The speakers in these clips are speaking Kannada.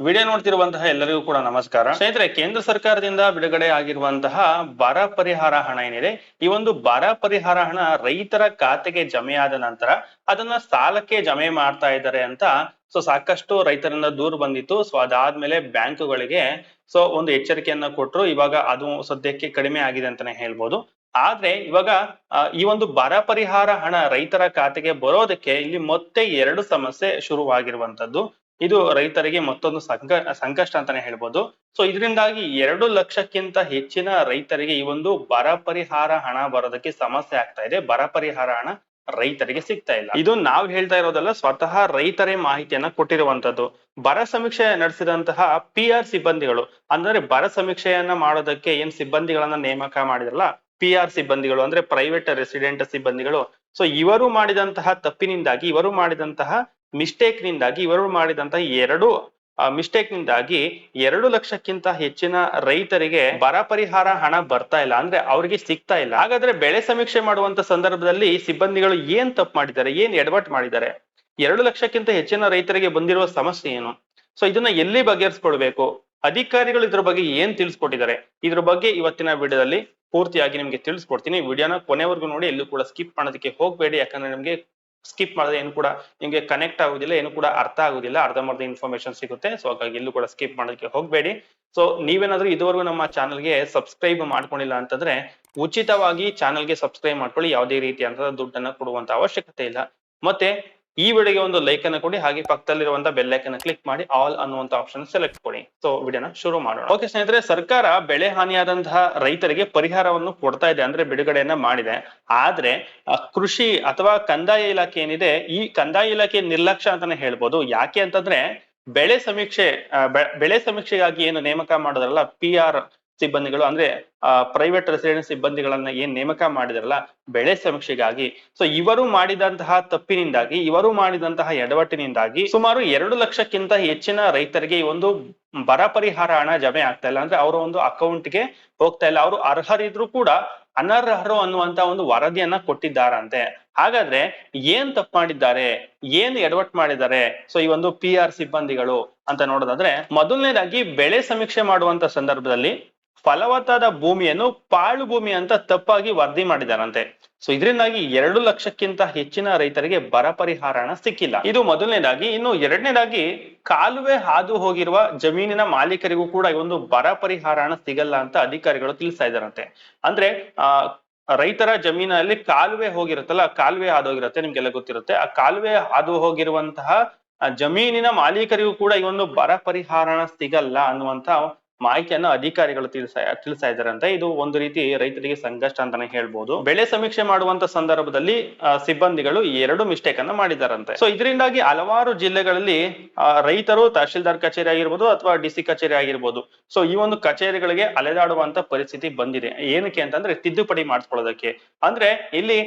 ವಿಡಿಯೋ ನೋಡ್ತಿರುವಂತಹ ಎಲ್ಲರಿಗೂ ಕೂಡ ನಮಸ್ಕಾರ. ಸ್ನೇಹಿತರೆ, ಕೇಂದ್ರ ಸರ್ಕಾರದಿಂದ ಬಿಡುಗಡೆ ಆಗಿರುವಂತಹ ಬರ ಪರಿಹಾರ ಹಣ ಏನಿದೆ, ಈ ಒಂದು ಬರ ಪರಿಹಾರ ಹಣ ರೈತರ ಖಾತೆಗೆ ಜಮೆಯಾದ ನಂತರ ಅದನ್ನ ಸಾಲಕ್ಕೆ ಜಮೆ ಮಾಡ್ತಾ ಇದ್ದಾರೆ ಅಂತ ಸಾಕಷ್ಟು ರೈತರಿಂದ ದೂರು ಬಂದಿತ್ತು. ಅದಾದ್ಮೇಲೆ ಬ್ಯಾಂಕುಗಳಿಗೆ ಒಂದು ಎಚ್ಚರಿಕೆಯನ್ನ ಕೊಟ್ಟರು. ಇವಾಗ ಅದು ಸದ್ಯಕ್ಕೆ ಕಡಿಮೆ ಆಗಿದೆ ಅಂತಾನೆ ಹೇಳ್ಬೋದು. ಆದ್ರೆ ಇವಾಗ ಈ ಒಂದು ಬರ ಪರಿಹಾರ ಹಣ ರೈತರ ಖಾತೆಗೆ ಬರೋದಕ್ಕೆ ಇಲ್ಲಿ ಮತ್ತೆ ಎರಡು ಸಮಸ್ಯೆ ಶುರುವಾಗಿರುವಂತದ್ದು. ಇದು ರೈತರಿಗೆ ಮತ್ತೊಂದು ಸಂಕಷ್ಟ ಅಂತಾನೆ ಹೇಳ್ಬೋದು. ಇದರಿಂದಾಗಿ 2 ಲಕ್ಷಕ್ಕಿಂತ ಹೆಚ್ಚಿನ ರೈತರಿಗೆ ಈ ಒಂದು ಬರ ಪರಿಹಾರ ಹಣ ಬರೋದಕ್ಕೆ ಸಮಸ್ಯೆ ಆಗ್ತಾ ಇದೆ. ಬರ ಪರಿಹಾರ ಹಣ ರೈತರಿಗೆ ಸಿಗ್ತಾ ಇಲ್ಲ. ಇದು ನಾವು ಹೇಳ್ತಾ ಇರೋದಲ್ಲ, ಸ್ವತಃ ರೈತರೇ ಮಾಹಿತಿಯನ್ನ ಕೊಟ್ಟಿರುವಂತದ್ದು. ಬರ ಸಮೀಕ್ಷೆ ನಡೆಸಿದಂತಹ PR ಸಿಬ್ಬಂದಿಗಳು, ಅಂದ್ರೆ ಬರ ಸಮೀಕ್ಷೆಯನ್ನ ಮಾಡೋದಕ್ಕೆ ಏನ್ ಸಿಬ್ಬಂದಿಗಳನ್ನ ನೇಮಕ ಮಾಡಿದ್ರಲ್ಲ, PR ಸಿಬ್ಬಂದಿಗಳು ಅಂದ್ರೆ ಪ್ರೈವೇಟ್ ರೆಸಿಡೆಂಟ್ ಸಿಬ್ಬಂದಿಗಳು, ಇವರು ಮಾಡಿದಂತಹ ತಪ್ಪಿನಿಂದಾಗಿ, ಇವರು ಮಾಡಿದಂತಹ ಮಿಸ್ಟೇಕ್ ನಿಂದಾಗಿ, ಇವರು ಮಾಡಿದಂತಹ ಮಿಸ್ಟೇಕ್ ನಿಂದಾಗಿ 2 ಲಕ್ಷಕ್ಕಿಂತ ಹೆಚ್ಚಿನ ರೈತರಿಗೆ ಬರ ಪರಿಹಾರ ಹಣ ಬರ್ತಾ ಇಲ್ಲ, ಅಂದ್ರೆ ಅವ್ರಿಗೆ ಸಿಗ್ತಾ ಇಲ್ಲ. ಹಾಗಾದ್ರೆ ಬೆಳೆ ಸಮೀಕ್ಷೆ ಮಾಡುವಂತ ಸಂದರ್ಭದಲ್ಲಿ ಸಿಬ್ಬಂದಿಗಳು ಏನ್ ತಪ್ಪು ಮಾಡಿದ್ದಾರೆ, ಏನ್ ಎಡವಟ್ಟು ಮಾಡಿದ್ದಾರೆ? 2 ಲಕ್ಷಕ್ಕಿಂತ ಹೆಚ್ಚಿನ ರೈತರಿಗೆ ಬಂದಿರುವ ಸಮಸ್ಯೆ ಏನು? ಇದನ್ನ ಎಲ್ಲಿ ಬಗೆಹರಿಸ್ಕೊಳ್ಬೇಕು? ಅಧಿಕಾರಿಗಳು ಇದ್ರ ಬಗ್ಗೆ ಏನ್ ತಿಳಿಸ್ಕೊಟ್ಟಿದ್ದಾರೆ? ಇದ್ರ ಬಗ್ಗೆ ಇವತ್ತಿನ ವಿಡಿಯೋದಲ್ಲಿ ಪೂರ್ತಿಯಾಗಿ ನಿಮ್ಗೆ ತಿಳಿಸ್ಕೊಡ್ತೀನಿ. ವಿಡಿಯೋನ ಕೊನೆವರೆಗೂ ನೋಡಿ, ಎಲ್ಲೂ ಕೂಡ ಸ್ಕಿಪ್ ಮಾಡೋದಕ್ಕೆ ಹೋಗ್ಬೇಡಿ. ಯಾಕಂದ್ರೆ ನಿಮ್ಗೆ ಸ್ಕಿಪ್ ಮಾಡಿದ್ರೆ ಏನು ಕೂಡ ನಿಮ್ಗೆ ಕನೆಕ್ಟ್ ಆಗುದಿಲ್ಲ, ಏನು ಕೂಡ ಅರ್ಥ ಆಗುದಿಲ್ಲ, ಅರ್ಧಂಬರ್ಧ ಇನ್ಫಾರ್ಮೇಶನ್ ಸಿಗುತ್ತೆ. ಹಾಗಾಗಿ ಎಲ್ಲೂ ಕೂಡ ಸ್ಕಿಪ್ ಮಾಡೋದಕ್ಕೆ ಹೋಗ್ಬೇಡಿ. ನೀವೇನಾದ್ರೂ ಇದುವರೆಗೂ ನಮ್ಮ ಚಾನಲ್ಗೆ ಸಬ್ಸ್ಕ್ರೈಬ್ ಮಾಡ್ಕೊಂಡಿಲ್ಲ ಅಂತಂದ್ರೆ ಉಚಿತವಾಗಿ ಚಾನಲ್ಗೆ ಸಬ್ಸ್ಕ್ರೈಬ್ ಮಾಡ್ಕೊಳ್ಳಿ. ಯಾವುದೇ ರೀತಿಯಾದಂತಹ ದುಡ್ಡನ್ನ ಕೊಡುವಂತ ಅವಶ್ಯಕತೆ ಇಲ್ಲ. ಮತ್ತೆ ಈ ವಿಡಿಯೋಗೆ ಒಂದು ಲೈಕ್ ಅನ್ನು ಕೊಡಿ, ಹಾಗೆ ಪಕ್ಕದಲ್ಲಿರುವಂತಹ ಬೆಲ್ ಐಕಾನ್ ಕ್ಲಿಕ್ ಮಾಡಿ ಆಲ್ ಅನ್ನುವಂತ ಆಪ್ಷನ್ ಸೆಲೆಕ್ಟ್ ಕೊಡಿ. ವಿಡಿಯೋನ ಶುರು ಮಾಡೋಣ. ಓಕೆ ಸ್ನೇಹಿತರೆ, ಸರ್ಕಾರ ಬೆಳೆ ಹಾನಿಯಾದಂತಹ ರೈತರಿಗೆ ಪರಿಹಾರವನ್ನು ಕೊಡ್ತಾ ಇದೆ, ಅಂದ್ರೆ ಬಿಡುಗಡೆಯನ್ನ ಮಾಡಿದೆ. ಆದ್ರೆ ಕೃಷಿ ಅಥವಾ ಕಂದಾಯ ಇಲಾಖೆ ಏನಿದೆ, ಈ ಕಂದಾಯ ಇಲಾಖೆ ನಿರ್ಲಕ್ಷ್ಯ ಅಂತಾನೆ ಹೇಳ್ಬೋದು. ಯಾಕೆ ಅಂತಂದ್ರೆ ಬೆಳೆ ಸಮೀಕ್ಷೆಗಾಗಿ ಏನು ನೇಮಕ ಮಾಡೋದ್ರಲ್ಲ PR ಸಿಬ್ಬಂದಿಗಳು, ಅಂದ್ರೆ ಪ್ರೈವೇಟ್ ರೆಸಿಡೆಂಟ್ ಸಿಬ್ಬಂದಿಗಳನ್ನ ಏನ್ ನೇಮಕ ಮಾಡಿದಾರಲ್ಲ ಬೆಳೆ ಸಮೀಕ್ಷೆಗಾಗಿ, ಇವರು ಮಾಡಿದಂತಹ ತಪ್ಪಿನಿಂದಾಗಿ, ಇವರು ಮಾಡಿದಂತಹ ಎಡವಟ್ಟಿನಿಂದಾಗಿ ಸುಮಾರು 2 ಲಕ್ಷಕ್ಕಿಂತ ಹೆಚ್ಚಿನ ರೈತರಿಗೆ ಈ ಒಂದು ಬರ ಪರಿಹಾರ ಹಣ ಜಮೆ ಆಗ್ತಾ ಇಲ್ಲ, ಅಂದ್ರೆ ಅವರ ಒಂದು ಅಕೌಂಟ್ಗೆ ಹೋಗ್ತಾ ಇಲ್ಲ. ಅವರು ಅರ್ಹರಿದ್ರು ಕೂಡ ಅನರ್ಹರು ಅನ್ನುವಂತ ಒಂದು ವರದಿಯನ್ನ ಕೊಟ್ಟಿದ್ದಾರಂತೆ. ಹಾಗಾದ್ರೆ ಏನ್ ತಪ್ಪು ಮಾಡಿದ್ದಾರೆ, ಏನ್ ಎಡವಟ್ಟು ಮಾಡಿದ್ದಾರೆ ಈ ಒಂದು PR ಸಿಬ್ಬಂದಿಗಳು ಅಂತ ನೋಡೋದಾದ್ರೆ, ಮೊದಲನೇದಾಗಿ ಬೆಳೆ ಸಮೀಕ್ಷೆ ಮಾಡುವಂತ ಸಂದರ್ಭದಲ್ಲಿ ಫಲವತ್ತಾದ ಭೂಮಿಯನ್ನು ಪಾಳು ಭೂಮಿ ಅಂತ ತಪ್ಪಾಗಿ ವರದಿ ಮಾಡಿದಾರಂತೆ. ಇದರಿಂದಾಗಿ 2 ಲಕ್ಷಕ್ಕಿಂತ ಹೆಚ್ಚಿನ ರೈತರಿಗೆ ಬರ ಪರಿಹಾರ ಹಣ ಸಿಕ್ಕಿಲ್ಲ. ಇದು ಮೊದಲನೇದಾಗಿ. ಇನ್ನು ಎರಡನೇದಾಗಿ, ಕಾಲುವೆ ಹಾದು ಹೋಗಿರುವ ಜಮೀನಿನ ಮಾಲೀಕರಿಗೂ ಕೂಡ ಈ ಒಂದು ಬರ ಪರಿಹಾರ ಹಣ ಸಿಗಲ್ಲ ಅಂತ ಅಧಿಕಾರಿಗಳು ತಿಳಿಸ್ತಾ ಇದ್ದಾರಂತೆ. ಅಂದ್ರೆ ರೈತರ ಜಮೀನಲ್ಲಿ ಕಾಲುವೆ ಹೋಗಿರುತ್ತಲ್ಲ, ಕಾಲುವೆ ಹಾದು ಹೋಗಿರುತ್ತೆ, ನಿಮ್ಗೆಲ್ಲ ಗೊತ್ತಿರುತ್ತೆ. ಆ ಕಾಲುವೆ ಹಾದು ಹೋಗಿರುವಂತಹ ಜಮೀನಿನ ಮಾಲೀಕರಿಗೂ ಕೂಡ ಈ ಒಂದು ಬರ ಪರಿಹಾರ ಹಣ ಸಿಗಲ್ಲ ಅನ್ನುವಂತ ಮಾಹಿತಿಯನ್ನ ಅಧಿಕಾರಿಗಳು ತಿಳಿಸ್ತಾ ಇದ್ದಾರಂತೆ. ಇದು ಒಂದು ರೀತಿ ರೈತರಿಗೆ ಸಂಕಷ್ಟ ಅಂತಾನೆ ಹೇಳ್ಬೋದು. ಬೆಳೆ ಸಮೀಕ್ಷೆ ಮಾಡುವಂತ ಸಂದರ್ಭದಲ್ಲಿ ಸಿಬ್ಬಂದಿಗಳು 2 ಮಿಸ್ಟೇಕ್ ಅನ್ನ ಮಾಡಿದಾರಂತೆ. ಇದರಿಂದಾಗಿ ಹಲವಾರು ಜಿಲ್ಲೆಗಳಲ್ಲಿ ರೈತರು ತಹಶೀಲ್ದಾರ್ ಕಚೇರಿ ಆಗಿರ್ಬೋದು ಅಥವಾ DC ಕಚೇರಿ ಆಗಿರ್ಬೋದು, ಈ ಒಂದು ಕಚೇರಿಗಳಿಗೆ ಅಲೆದಾಡುವಂತ ಪರಿಸ್ಥಿತಿ ಬಂದಿದೆ. ಏನಕ್ಕೆ ಅಂತಂದ್ರೆ ತಿದ್ದುಪಡಿ ಮಾಡಿಸ್ಕೊಳ್ಳೋದಕ್ಕೆ. ಅಂದ್ರೆ ಇಲ್ಲಿ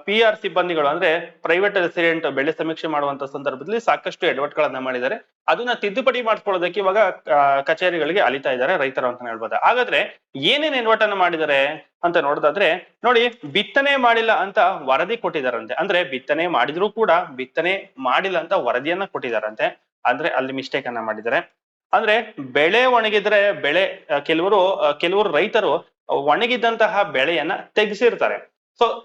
PR ಸಿಬ್ಬಂದಿಗಳು, ಅಂದ್ರೆ ಪ್ರೈವೇಟ್ ರೆಸಿಡೆಂಟ್ ಬೆಳೆ ಸಮೀಕ್ಷೆ ಮಾಡುವಂತ ಸಂದರ್ಭದಲ್ಲಿ ಸಾಕಷ್ಟು ಎಡವಟ್ಟುಗಳನ್ನ ಮಾಡಿದ್ದಾರೆ. ಅದನ್ನ ತಿದ್ದುಪಡಿ ಮಾಡ್ಕೊಳ್ಳೋದಕ್ಕೆ ಇವಾಗ ಕಚೇರಿಗಳಿಗೆ ಅಲಿತಾ ಇದ್ದಾರೆ ರೈತರು ಅಂತ ಹೇಳ್ಬೋದು. ಹಾಗಾದ್ರೆ ಏನೇನ್ ಎಡವಟ್ಟನ್ನ ಮಾಡಿದ್ದಾರೆ ಅಂತ ನೋಡೋದಾದ್ರೆ, ನೋಡಿ, ಬಿತ್ತನೆ ಮಾಡಿಲ್ಲ ಅಂತ ವರದಿ ಕೊಟ್ಟಿದಾರಂತೆ. ಅಂದ್ರೆ ಬಿತ್ತನೆ ಮಾಡಿದ್ರು ಕೂಡ ಬಿತ್ತನೆ ಮಾಡಿಲ್ಲ ಅಂತ ವರದಿಯನ್ನ ಕೊಟ್ಟಿದಾರಂತೆ. ಅಂದ್ರೆ ಅಲ್ಲಿ ಮಿಸ್ಟೇಕ್ ಅನ್ನ ಮಾಡಿದ್ದಾರೆ. ಅಂದ್ರೆ ಬೆಳೆ ಒಣಗಿದ್ರೆ ಕೆಲವರು ರೈತರು ಒಣಗಿದಂತಹ ಬೆಳೆಯನ್ನ ತೆಗೆಸಿರ್ತಾರೆ.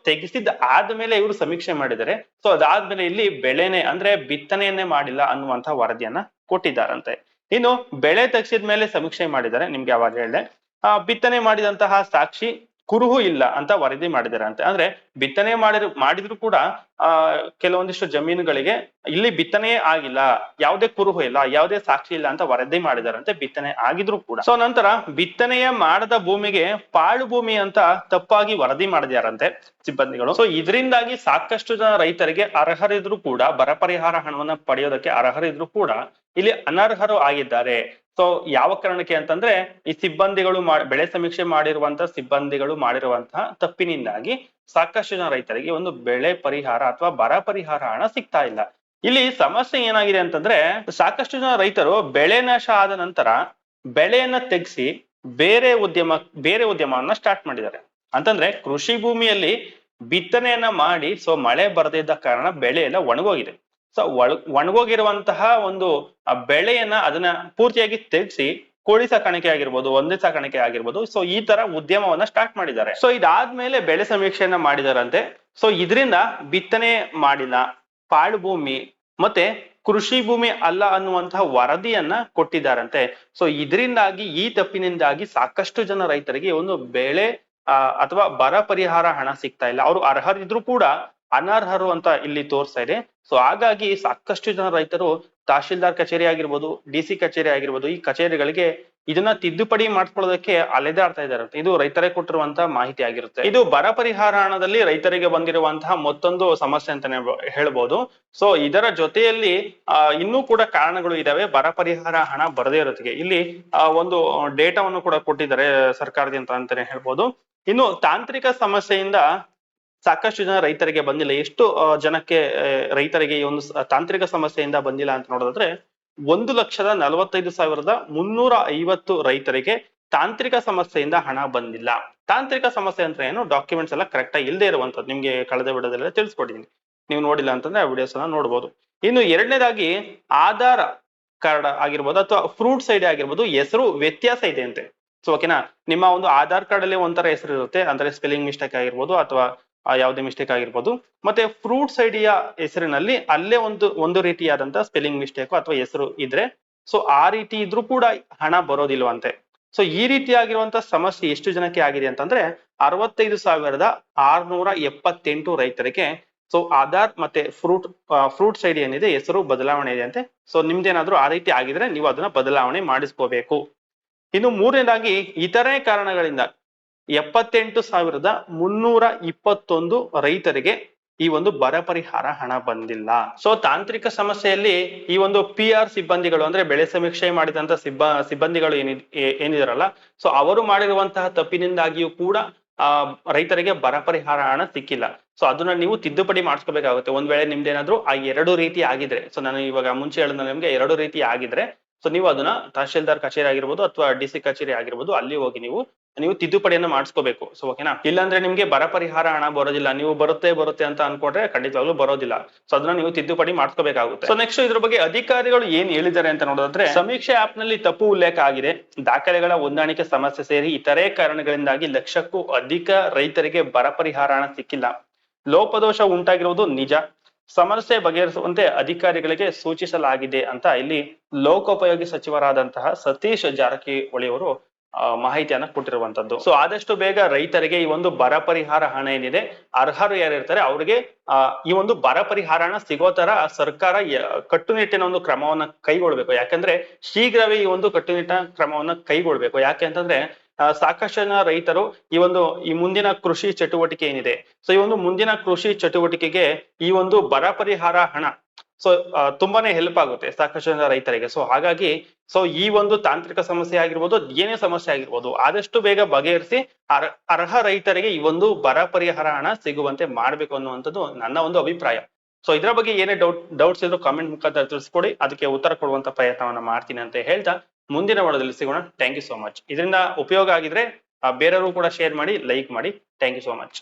ತೆಗೆಸಿದ ಆದ್ಮೇಲೆ ಇವರು ಸಮೀಕ್ಷೆ ಮಾಡಿದ್ದಾರೆ. ಅದಾದ್ಮೇಲೆ ಇಲ್ಲಿ ಬೆಳೆನೆ ಅಂದ್ರೆ ಬಿತ್ತನೆಯನ್ನೇ ಮಾಡಿಲ್ಲ ಅನ್ನುವಂತ ವರದಿಯನ್ನ ಕೊಟ್ಟಿದ್ದಾರಂತೆ. ಇನ್ನು ಬೆಳೆ ತೆಗೆಸಿದ್ಮೇಲೆ ಸಮೀಕ್ಷೆ ಮಾಡಿದ್ದಾರೆ. ನಿಮ್ಗೆ ಯಾವಾಗ ಹೇಳಿದೆ, ಬಿತ್ತನೆ ಮಾಡಿದಂತಹ ಸಾಕ್ಷಿ ಕುರುಹು ಇಲ್ಲ ಅಂತ ವರದಿ ಮಾಡಿದಾರಂತೆ. ಅಂದ್ರೆ ಬಿತ್ತನೆ ಮಾಡಿದ್ರು ಕೂಡ ಕೆಲವೊಂದಿಷ್ಟು ಜಮೀನುಗಳಿಗೆ ಇಲ್ಲಿ ಬಿತ್ತನೆಯೇ ಆಗಿಲ್ಲ, ಯಾವುದೇ ಕುರುಹು ಇಲ್ಲ, ಯಾವುದೇ ಸಾಕ್ಷಿ ಇಲ್ಲ ಅಂತ ವರದಿ ಮಾಡಿದಾರಂತೆ, ಬಿತ್ತನೆ ಆಗಿದ್ರು ಕೂಡ. ನಂತರ ಬಿತ್ತನೆಯ ಮಾಡದ ಭೂಮಿಗೆ ಪಾಳು ಭೂಮಿ ಅಂತ ತಪ್ಪಾಗಿ ವರದಿ ಮಾಡಿದಾರಂತೆ ಸಿಬ್ಬಂದಿಗಳು. ಇದರಿಂದಾಗಿ ಸಾಕಷ್ಟು ಜನ ರೈತರಿಗೆ ಅರ್ಹರಿದ್ರು ಕೂಡ, ಬರ ಪರಿಹಾರ ಹಣವನ್ನ ಪಡೆಯೋದಕ್ಕೆ ಅರ್ಹರಿದ್ರು ಕೂಡ ಇಲ್ಲಿ ಅನರ್ಹರು ಆಗಿದ್ದಾರೆ. ಯಾವ ಕಾರಣಕ್ಕೆ ಅಂತಂದ್ರೆ, ಈ ಸಿಬ್ಬಂದಿಗಳು ಬೆಳೆ ಸಮೀಕ್ಷೆ ಮಾಡಿರುವಂತಹ ಸಿಬ್ಬಂದಿಗಳು ಮಾಡಿರುವಂತಹ ತಪ್ಪಿನಿಂದಾಗಿ ಸಾಕಷ್ಟು ಜನ ರೈತರಿಗೆ ಒಂದು ಬೆಳೆ ಪರಿಹಾರ ಅಥವಾ ಬರ ಪರಿಹಾರ ಹಣ ಸಿಗ್ತಾ ಇಲ್ಲ. ಇಲ್ಲಿ ಸಮಸ್ಯೆ ಏನಾಗಿದೆ ಅಂತಂದ್ರೆ, ಸಾಕಷ್ಟು ಜನ ರೈತರು ಬೆಳೆ ನಾಶ ಆದ ನಂತರ ಬೆಳೆಯನ್ನ ತೆಗೆಸಿ ಬೇರೆ ಉದ್ಯಮವನ್ನ ಸ್ಟಾರ್ಟ್ ಮಾಡಿದ್ದಾರೆ. ಅಂತಂದ್ರೆ ಕೃಷಿ ಭೂಮಿಯಲ್ಲಿ ಬಿತ್ತನೆಯನ್ನ ಮಾಡಿ ಮಳೆ ಬರದಿದ್ದ ಕಾರಣ ಬೆಳೆ ಎಲ್ಲ ಒಣಗೋಗಿದೆ. ಸೊ ಒಣಗೋಗಿರುವಂತಹ ಒಂದು ಬೆಳೆಯನ್ನ ಅದನ್ನ ಪೂರ್ತಿಯಾಗಿ ತೆಗೆಸಿ ಕೋಳಿ ಸಾಕಾಣಿಕೆ ಆಗಿರ್ಬೋದು, ಒಂದೇ ಸಾಕಾಣಿಕೆ ಆಗಿರ್ಬೋದು, ಸೊ ಈ ತರ ಉದ್ಯಮವನ್ನ ಸ್ಟಾರ್ಟ್ ಮಾಡಿದ್ದಾರೆ. ಸೊ ಇದಾದ್ಮೇಲೆ ಬೆಳೆ ಸಮೀಕ್ಷೆಯನ್ನ ಮಾಡಿದಾರಂತೆ. ಸೊ ಇದರಿಂದ ಬಿತ್ತನೆ ಮಾಡಿಲ್ಲ, ಪಾಳು ಭೂಮಿ ಮತ್ತೆ ಕೃಷಿ ಭೂಮಿ ಅಲ್ಲ ಅನ್ನುವಂತಹ ವರದಿಯನ್ನ ಕೊಟ್ಟಿದ್ದಾರಂತೆ. ಸೊ ಇದರಿಂದಾಗಿ ಈ ತಪ್ಪಿನಿಂದಾಗಿ ಸಾಕಷ್ಟು ಜನ ರೈತರಿಗೆ ಒಂದು ಬೆಳೆ ಅಥವಾ ಬರ ಪರಿಹಾರ ಹಣ ಸಿಗ್ತಾ ಇಲ್ಲ. ಅವರು ಅರ್ಹರಿದ್ರು ಕೂಡ ಅನರ್ಹರು ಅಂತ ಇಲ್ಲಿ ತೋರಿಸ್ತಾ ಇದೆ. ಸೊ ಹಾಗಾಗಿ ಸಾಕಷ್ಟು ಜನ ರೈತರು ತಹಶೀಲ್ದಾರ್ ಕಚೇರಿ ಆಗಿರ್ಬೋದು, ಡಿಸಿ ಕಚೇರಿ ಆಗಿರ್ಬೋದು, ಈ ಕಚೇರಿಗಳಿಗೆ ಇದನ್ನ ತಿದ್ದುಪಡಿ ಮಾಡ್ಕೊಳ್ಳೋದಕ್ಕೆ ಅಲೆದಾಡ್ತಾ ಇದ್ದಾರೆ. ಇದು ರೈತರೇ ಕೊಟ್ಟಿರುವಂತಹ ಮಾಹಿತಿ ಆಗಿರುತ್ತೆ. ಇದು ಬರ ಪರಿಹಾರ ಹಣದಲ್ಲಿ ರೈತರಿಗೆ ಬಂದಿರುವಂತಹ ಮತ್ತೊಂದು ಸಮಸ್ಯೆ ಅಂತಾನೆ ಹೇಳ್ಬೋದು. ಸೊ ಇದರ ಜೊತೆಯಲ್ಲಿ ಇನ್ನೂ ಕೂಡ ಕಾರಣಗಳು ಇದಾವೆ ಬರ ಪರಿಹಾರ ಹಣ ಬರದೇ ಇರೋದಕ್ಕೆ. ಇಲ್ಲಿ ಒಂದು ಡೇಟಾವನ್ನು ಕೂಡ ಕೊಟ್ಟಿದ್ದಾರೆ ಸರ್ಕಾರದಿಂದ ಅಂತಾನೆ ಹೇಳ್ಬೋದು. ಇನ್ನು ತಾಂತ್ರಿಕ ಸಮಸ್ಯೆಯಿಂದ ಸಾಕಷ್ಟು ಜನ ರೈತರಿಗೆ ಬಂದಿಲ್ಲ. ಎಷ್ಟು ಜನಕ್ಕೆ ರೈತರಿಗೆ ಈ ಒಂದು ತಾಂತ್ರಿಕ ಸಮಸ್ಯೆಯಿಂದ ಬಂದಿಲ್ಲ ಅಂತ ನೋಡೋದಾದ್ರೆ 1,45,350 ರೈತರಿಗೆ ತಾಂತ್ರಿಕ ಸಮಸ್ಯೆಯಿಂದ ಹಣ ಬಂದಿಲ್ಲ. ತಾಂತ್ರಿಕ ಸಮಸ್ಯೆ ಅಂದ್ರೆ ಏನು? ಡಾಕ್ಯುಮೆಂಟ್ಸ್ ಎಲ್ಲ ಕರೆಕ್ಟ್ ಆಗಿ ಇಲ್ಲದೆ ಇರುವಂತದ್ದು. ನಿಮ್ಗೆ ಕಳೆದ ವಿಡಿಯೋದಲ್ಲ ತಿಳಿಸ್ಕೊಟ್ಟಿದ್ದೀನಿ, ನೀವು ನೋಡಿಲ್ಲ ಅಂತಂದ್ರೆ ಆ ವಿಡಿಯೋಸ್ ಅನ್ನ ನೋಡ್ಬೋದು. ಇನ್ನು ಎರಡನೇದಾಗಿ ಆಧಾರ್ ಕಾರ್ಡ್ ಆಗಿರ್ಬೋದು ಅಥವಾ ಫ್ರೂಟ್ಸ್ ಐಡಿ ಆಗಿರ್ಬೋದು, ಹೆಸರು ವ್ಯತ್ಯಾಸ ಇದೆ ಅಂತೆ. ಸೊ ಓಕೆನಾ, ನಿಮ್ಮ ಒಂದು ಆಧಾರ್ ಕಾರ್ಡ್ ಅಲ್ಲಿ ಒಂಥರ ಹೆಸರು ಇರುತ್ತೆ, ಅಂದ್ರೆ ಸ್ಪೆಲ್ಲಿಂಗ್ ಮಿಸ್ಟೇಕ್ ಆಗಿರ್ಬೋದು ಅಥವಾ ಯಾವುದೇ ಮಿಸ್ಟೇಕ್ ಆಗಿರ್ಬೋದು. ಮತ್ತೆ ಫ್ರೂಟ್ಸ್ ಐಡಿಯ ಹೆಸರಿನಲ್ಲಿ ಅಲ್ಲೇ ಒಂದು ರೀತಿಯಾದಂತಹ ಸ್ಪೆಲ್ಲಿಂಗ್ ಮಿಸ್ಟೇಕ್ ಅಥವಾ ಹೆಸರು ಇದ್ರೆ, ಸೊ ಆ ರೀತಿ ಇದ್ರೂ ಕೂಡ ಹಣ ಬರೋದಿಲ್ವಂತೆ. ಸೊ ಈ ರೀತಿಯಾಗಿರುವಂತಹ ಸಮಸ್ಯೆ ಎಷ್ಟು ಜನಕ್ಕೆ ಆಗಿದೆ ಅಂತಂದ್ರೆ 65,678 ರೈತರಿಗೆ. ಸೊ ಆಧಾರ್ ಮತ್ತೆ ಫ್ರೂಟ್ಸ್ ಐಡಿ ಏನಿದೆ ಹೆಸರು ಬದಲಾವಣೆ ಇದೆ ಅಂತೆ. ಸೊ ನಿಮ್ದೇನಾದ್ರೂ ಆ ರೀತಿ ಆಗಿದ್ರೆ ನೀವು ಅದನ್ನ ಬದಲಾವಣೆ ಮಾಡಿಸ್ಕೋಬೇಕು. ಇನ್ನು ಮೂರನೇದಾಗಿ ಇತರೆ ಕಾರಣಗಳಿಂದ 78,321 ರೈತರಿಗೆ ಈ ಒಂದು ಬರ ಪರಿಹಾರ ಹಣ ಬಂದಿಲ್ಲ. ಸೊ ತಾಂತ್ರಿಕ ಸಮಸ್ಯೆಯಲ್ಲಿ ಈ ಒಂದು PR ಸಿಬ್ಬಂದಿಗಳು ಅಂದ್ರೆ ಬೆಳೆ ಸಮೀಕ್ಷೆ ಮಾಡಿದಂತ ಸಿಬ್ಬಂದಿಗಳು ಏನಿದಾರಲ್ಲ, ಸೊ ಅವರು ಮಾಡಿರುವಂತಹ ತಪ್ಪಿನಿಂದಾಗಿಯೂ ಕೂಡ ರೈತರಿಗೆ ಬರ ಪರಿಹಾರ ಹಣ ಸಿಕ್ಕಿಲ್ಲ. ಸೊ ಅದನ್ನ ನೀವು ತಿದ್ದುಪಡಿ ಮಾಡಿಸ್ಕೋಬೇಕಾಗುತ್ತೆ. ಒಂದ್ ವೇಳೆ ನಿಮ್ದೇನಾದ್ರೂ ಆ ಎರಡು ರೀತಿ ಆಗಿದ್ರೆ, ಸೊ ನಾನು ಇವಾಗ ಮುಂಚೆ ಹೇಳಿದ ನಿಮ್ಗೆ ಎರಡು ರೀತಿ ಆಗಿದ್ರೆ, ಸೊ ನೀವು ಅದನ್ನ ತಹಶೀಲ್ದಾರ್ ಕಚೇರಿ ಆಗಿರ್ಬೋದು ಅಥವಾ DC ಕಚೇರಿ ಆಗಿರ್ಬೋದು, ಅಲ್ಲಿ ಹೋಗಿ ನೀವು ತಿದ್ದುಪಡಿಯನ್ನ ಮಾಡಿಸ್ಕೋಬೇಕು. ಸೊ ಓಕೆನಾ, ಇಲ್ಲಾಂದ್ರೆ ನಿಮ್ಗೆ ಬರ ಪರಿಹಾರ ಹಣ ಬರೋದಿಲ್ಲ. ನೀವು ಬರುತ್ತೆ ಅಂತ ಅನ್ಕೊಂಡ್ರೆ ಖಂಡಿತವಾಗ್ಲೂ ಬರೋದಿಲ್ಲ. ಸೊ ಅದನ್ನ ನೀವು ತಿದ್ದುಪಡಿ ಮಾಡಿಸ್ಕೋಬೇಕಾಗುತ್ತೆ. ಸೊ ನೆಕ್ಸ್ಟ್ ಇದ್ರ ಬಗ್ಗೆ ಅಧಿಕಾರಿಗಳು ಏನ್ ಹೇಳಿದ್ದಾರೆ ಅಂತ ನೋಡಿದ್ರೆ, ಸಮೀಕ್ಷೆ ಆಪ್ ನಲ್ಲಿ ತಪ್ಪು ಉಲ್ಲೇಖ ಆಗಿದೆ, ದಾಖಲೆಗಳ ಹೊಂದಾಣಿಕೆ ಸಮಸ್ಯೆ ಸೇರಿ ಇತರೆ ಕಾರಣಗಳಿಂದಾಗಿ ಲಕ್ಷಕ್ಕೂ ಅಧಿಕ ರೈತರಿಗೆ ಬರ ಪರಿಹಾರ ಹಣ ಸಿಕ್ಕಿಲ್ಲ. ಲೋಪದೋಷ ಉಂಟಾಗಿರುವುದು ನಿಜ, ಸಮಸ್ಯೆ ಬಗೆಹರಿಸುವಂತೆ ಅಧಿಕಾರಿಗಳಿಗೆ ಸೂಚಿಸಲಾಗಿದೆ ಅಂತ ಇಲ್ಲಿ ಲೋಕೋಪಯೋಗಿ ಸಚಿವರಾದಂತಹ ಸತೀಶ್ ಜಾರಕಿಹೊಳಿ ಅವರು ಮಾಹಿತಿಯನ್ನ ಕೊಟ್ಟಿರುವಂತದ್ದು. ಸೊ ಆದಷ್ಟು ಬೇಗ ರೈತರಿಗೆ ಈ ಒಂದು ಬರ ಪರಿಹಾರ ಹಣ ಏನಿದೆ, ಅರ್ಹರು ಯಾರಿರ್ತಾರೆ ಅವ್ರಿಗೆ ಈ ಒಂದು ಬರ ಪರಿಹಾರ ಹಣ ಸಿಗೋ ತರ ಸರ್ಕಾರ ಕಟ್ಟುನಿಟ್ಟಿನ ಒಂದು ಕ್ರಮವನ್ನ ಕೈಗೊಳ್ಬೇಕು. ಯಾಕಂದ್ರೆ ಶೀಘ್ರವೇ ಈ ಒಂದು ಕಟ್ಟುನಿಟ್ಟಿನ ಕ್ರಮವನ್ನ ಕೈಗೊಳ್ಬೇಕು. ಯಾಕೆ ಅಂತಂದ್ರೆ ಸಾಕಷ್ಟು ಜನ ರೈತರು ಈ ಮುಂದಿನ ಕೃಷಿ ಚಟುವಟಿಕೆ ಏನಿದೆ, ಸೊ ಈ ಒಂದು ಮುಂದಿನ ಕೃಷಿ ಚಟುವಟಿಕೆಗೆ ಈ ಒಂದು ಬರ ಪರಿಹಾರ ಹಣ ಸೊ ತುಂಬಾನೇ ಹೆಲ್ಪ್ ಆಗುತ್ತೆ ಸಾಕಷ್ಟು ಜನ ರೈತರಿಗೆ. ಸೊ ಹಾಗಾಗಿ ಈ ಒಂದು ತಾಂತ್ರಿಕ ಸಮಸ್ಯೆ ಆಗಿರ್ಬೋದು, ಏನೇ ಸಮಸ್ಯೆ ಆಗಿರ್ಬೋದು, ಆದಷ್ಟು ಬೇಗ ಬಗೆಹರಿಸಿ ಅರ್ಹ ರೈತರಿಗೆ ಈ ಒಂದು ಬರ ಪರಿಹಾರ ಹಣ ಸಿಗುವಂತೆ ಮಾಡ್ಬೇಕು ಅನ್ನುವಂಥದ್ದು ನನ್ನ ಒಂದು ಅಭಿಪ್ರಾಯ. ಸೊ ಇದರ ಬಗ್ಗೆ ಏನೇ ಡೌಟ್ಸ್ ಇದ್ರು ಕಾಮೆಂಟ್ ಮುಖಾಂತರ ತಿಳಿಸ್ಕೊಡಿ, ಅದಕ್ಕೆ ಉತ್ತರ ಕೊಡುವಂತ ಪ್ರಯತ್ನವನ್ನ ಮಾಡ್ತೀನಿ ಅಂತ ಹೇಳ್ತಾ ಮುಂದಿನ ವಿಡಿಯೋದಲ್ಲಿ ಸಿಗೋಣ. Thank you so much. ಇದರಿಂದ ಉಪಯೋಗ ಆಗಿದ್ರೆ ಬೇರೆಯವರು ಕೂಡ ಶೇರ್ ಮಾಡಿ, ಲೈಕ್ ಮಾಡಿ. Thank you so much.